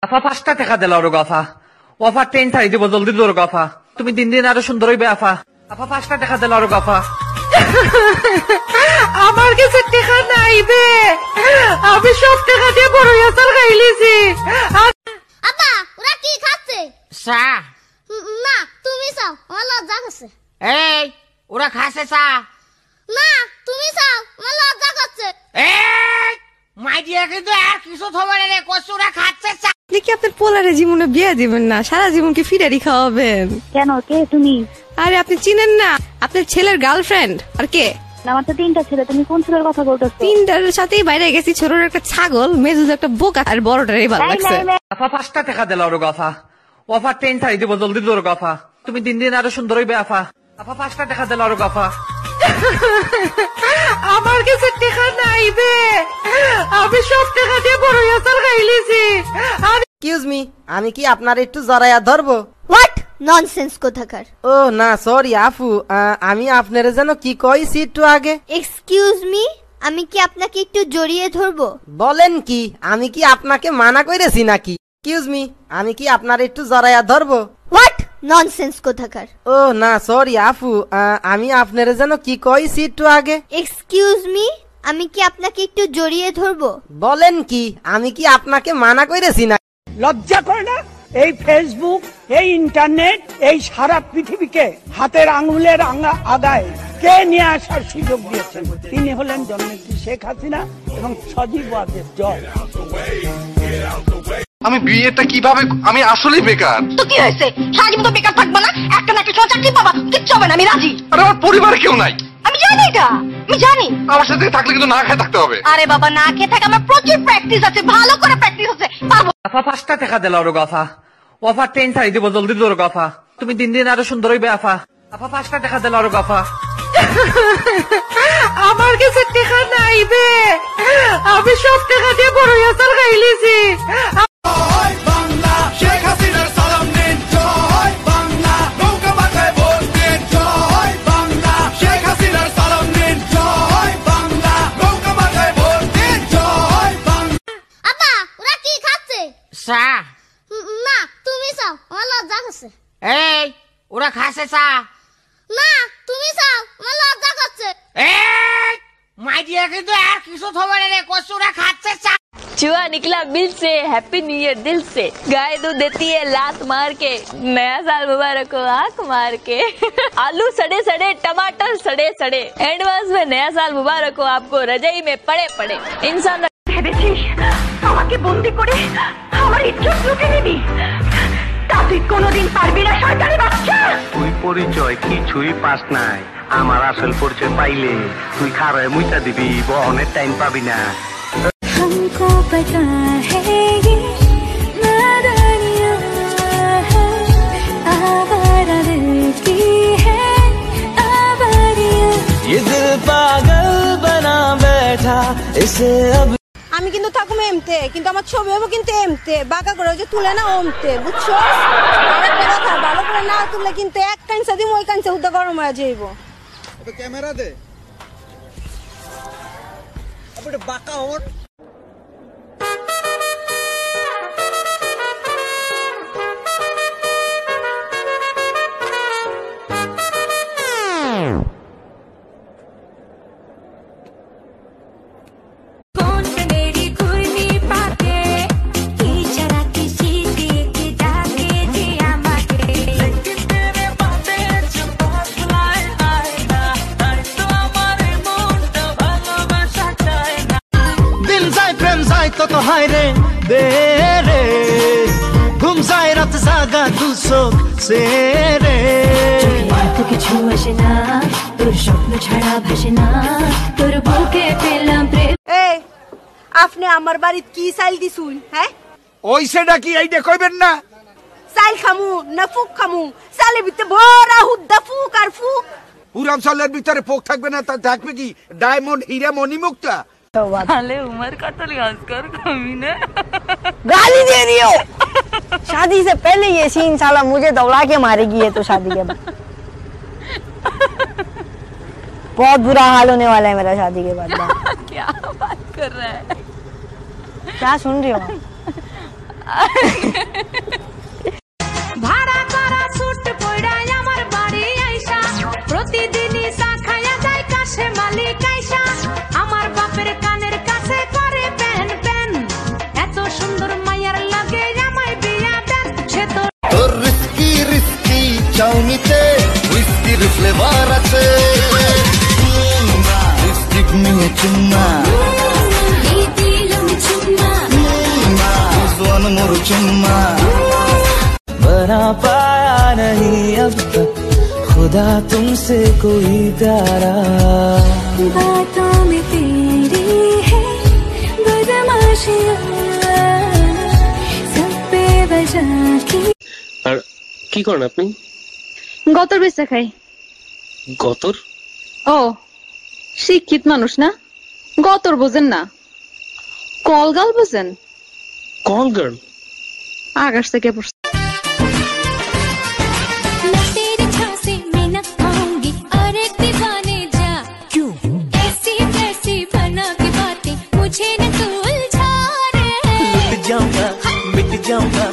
আফা 5টা টাকা দিলা ওর আফা। ও আফা ট্রেন ছাড়ি দিব জলদি দৌড় আফা। তুমি দিন দিন আরো সুন্দর হইবে আফা। আফা 5টা টাকা দিলা ওর আফা। আমার কাছে টাকা নাই বে, আমি সব টাকা দিয়ে বড় আচার খাইলিছি। আপা ওরা কি খাচ্ছে? চা। না তুমি চাও, আমার লজ্জা করছে। এই ওরা খাচ্ছে চা। না তুমি চাও, আমার লজ্জা করছে। এই মাই দিয়ে কিন্তু আর কিছু খবর নেই, কষ্ট ওরা খাচ্ছে চা। আপনি কি আপনার পোলারে জীবনে বিয়ে দিবেন না, সারা জীবন কি ফিরারি খাওয়াবেন? কেন, কে তুমি? আরে আপনি চিনেন না, আপনার ছেলের গার্লফ্রেন্ড। আর কে? আমার তো 3টা ছেলে, তুমি কোন ছেলের কথা বলতেছো? 3টার সাথেই বাইরে গেছি, ছোটর একটা ছাগল, মেজুর একটা বোকা, আর বড়টারই ভালো লাগছে। আফা 5টা টাকা দিলা ওর আফা। ও আফা ট্রেন ছাড়ি দিব জলদি দৌড় আফা। তুমি দিন দিন আরো সুন্দর হইবে আফা। আফা 5টা টাকা দিলা ওর আফা। আমার কাছে টাকা নাই বে, আমি সব টাকা দিয়ে বড় আচার খাইলিছি। এক্সকিউজ মি, আমি কি আপনার একটু জড়াইয়া ধরবো? হোয়াট ননসেন্স কোথাকার। ও না সরি আফু, আমি আপনার যেন কি কইছি একটু আগে। এক্সকিউজ মি, আমি কি আপনাকে একটু জড়িয়ে ধরবো? বলেন কি, আমি কি আপনাকে মানা করেছি নাকি? এক্সকিউজ মি, আমি কি আপনার একটু জড়াইয়া ধরবো? হোয়াট ননসেন্স কোথাকার। ও না সরি আফু, আমি আপনার যেন কি কইছি একটু আগে। এক্সকিউজ মি, আমি কি আপনাকে একটু জড়িয়ে ধরবো? বলেন কি, আমি কি আপনাকে মানা করেছি না? লজ্জা করে না? এই ফেসবুক, এই ইন্টারনেট, এই সারা পৃথিবীকে হাতের আঙুলের আগায় কে নিয়ে আসার সুযোগ দিয়েছেন? তিনি হলেন জননেত্রী শেখ হাসিনা এবং সজীব ওয়াজেদ জয়। আমি বিয়েটা কিভাবে, আমি আসলেই বেকার। তো কি হয়েছে, সারা জীবন তো বেকার থাকবো না? একটা না একটা চাকরি পাবা, কিচ্ছু হবে না, আমি রাজি। আর আমার পরিবারে কেউ নাই। আমি জানি এটা, আমি জানি। আমার সাথে থাকলে কিন্তু না খেয়ে থাকতে হবে। আরে বাবা না খেয়ে থাকে, আমার প্রচুর প্র্যাকটিস আছে, ভালো করে প্র্যাকটিস আছে, পাবো। আফা 5টা টাকা দিলা ওর আফা। ও আফা ট্রেন ছাড়ি দিব জলদি দৌড় আফা। তুমি দিন দিন আরো সুন্দর হইবে আফা। আফা 5টা টাকা দিলা ওর আফা। আমার কাছে টাকা নাই বে, আমি সব টাকা দিয়ে বড় আচার খাইলিছি। চা। না তুমি চাও, আমার লজ্জা করছে। এই ওরা খাচ্ছে চা। না তুমি চাও, আমার লজ্জা করছে। এই মাই দিয়ে কিন্তু আর কিছু খবর নেই, কষ্ট ওরা খাচ্ছে চা। चूहा निकला बिल से, हैप्पी न्यू ईयर दिल से। गाय दूध देती है लात मार के, नया साल मुबारक हो आंख मार के। आलू सड़े सड़े, टमाटर सड़े सड़े, एडवांस में नया साल मुबारक हो आपको, रजाई में पड़े पड़े इंसान। ভেবেছিস আমাকে বন্দি করে আমার ইজ্জত লুটে নিবি? তা তুই কোনোদিন পারবি না সরকারি বাচ্চা। তুই পরিচয় কিছুই পাস নাই, আমার আসল পরিচয় পাইলে তুই খারায় মুইতা দিবি, বহনের টাইম পাবি না। हमको पता है ये नादानियां है, आवारा दिल की है आवारियां। ये दिल पागल बना बैठा इसे अब। আমি কিন্তু থাকুম এমতে, কিন্তু আমার ছবি হবো কিন্তু এমতে, বাঁকা করে যে তুলে না ওমতে, বুঝছো? আরেকটা কথা, ভালো করে না তুললে কিন্তু এক কাঞ্চা দিম, ওই কাঞ্চা উদ্দা গরম হয়ে যাইব। ক্যামেরা দে আপনি বাঁকা হন। তো হায় রে দে রে, ঘুম যায় রাত জাগা দু চোখ সে রে। তো কিছু আসে না, তোর স্বপ্ন ছাড়া ভাসে না, তোর বুকে পেলাম প্রেম। এই আপনি আমার বাড়িতে কি চাইল দিছুন? হ্যাঁ ওই সেটা কি এইটা কইবেন না? চাইল খামু না ফুক খামু? চালের ভিতরে ভরা হুদ্দা ফুক আর ফুক। পুরাম চালের ভিতরে পোক থাকবে না, তা থাকবে কি ডায়মন্ড, হীরা, মণিমুক্তা। साले उम्र का तो लिहाज कर कमीने। गाली दे रही हो? शादी से पहले ये सीन साला मुझे दौड़ा के मारेगी, ये तो शादी के बाद बहुत बुरा हाल होने वाला है मेरा शादी के बाद। क्या बात कर रहा है? क्या सुन रही हो? ভাড়া করা সুট পয়ড়াই আমার বাড়ি আইসা প্রতিদিনই চা খায়া যায় কাছে মালিক আইসা আমার বাপের কানের কাছে করে প্যান প্যান এত সুন্দর মাইয়ার লাগে আমায় বিয়া দেন সে তো তোর রিস্কি রিস্কি চাউমিতে হুইস্কির ফ্লেভার আছে লিপস্টিক নিয়ে চুম্মা मोर चुम्मा बना पाया नहीं अब तक खुदा तुमसे कोई प्यारा बातों में तेरी है बदमाशियां सब बेवजह की আর কি করেন আপনি? গতর বেচা খাই। গতর? ও শিক্ষিত মানুষ না, গতর বোঝেন না, কলগাল বোঝেন? कॉल गर्ल आकाश से क्या पूछते तेरे झांसे में न आऊंगी और दीवाने जा क्यों ऐसी कैसी बना के बातें मुझे न तू उलझा रे मिट जाऊंगा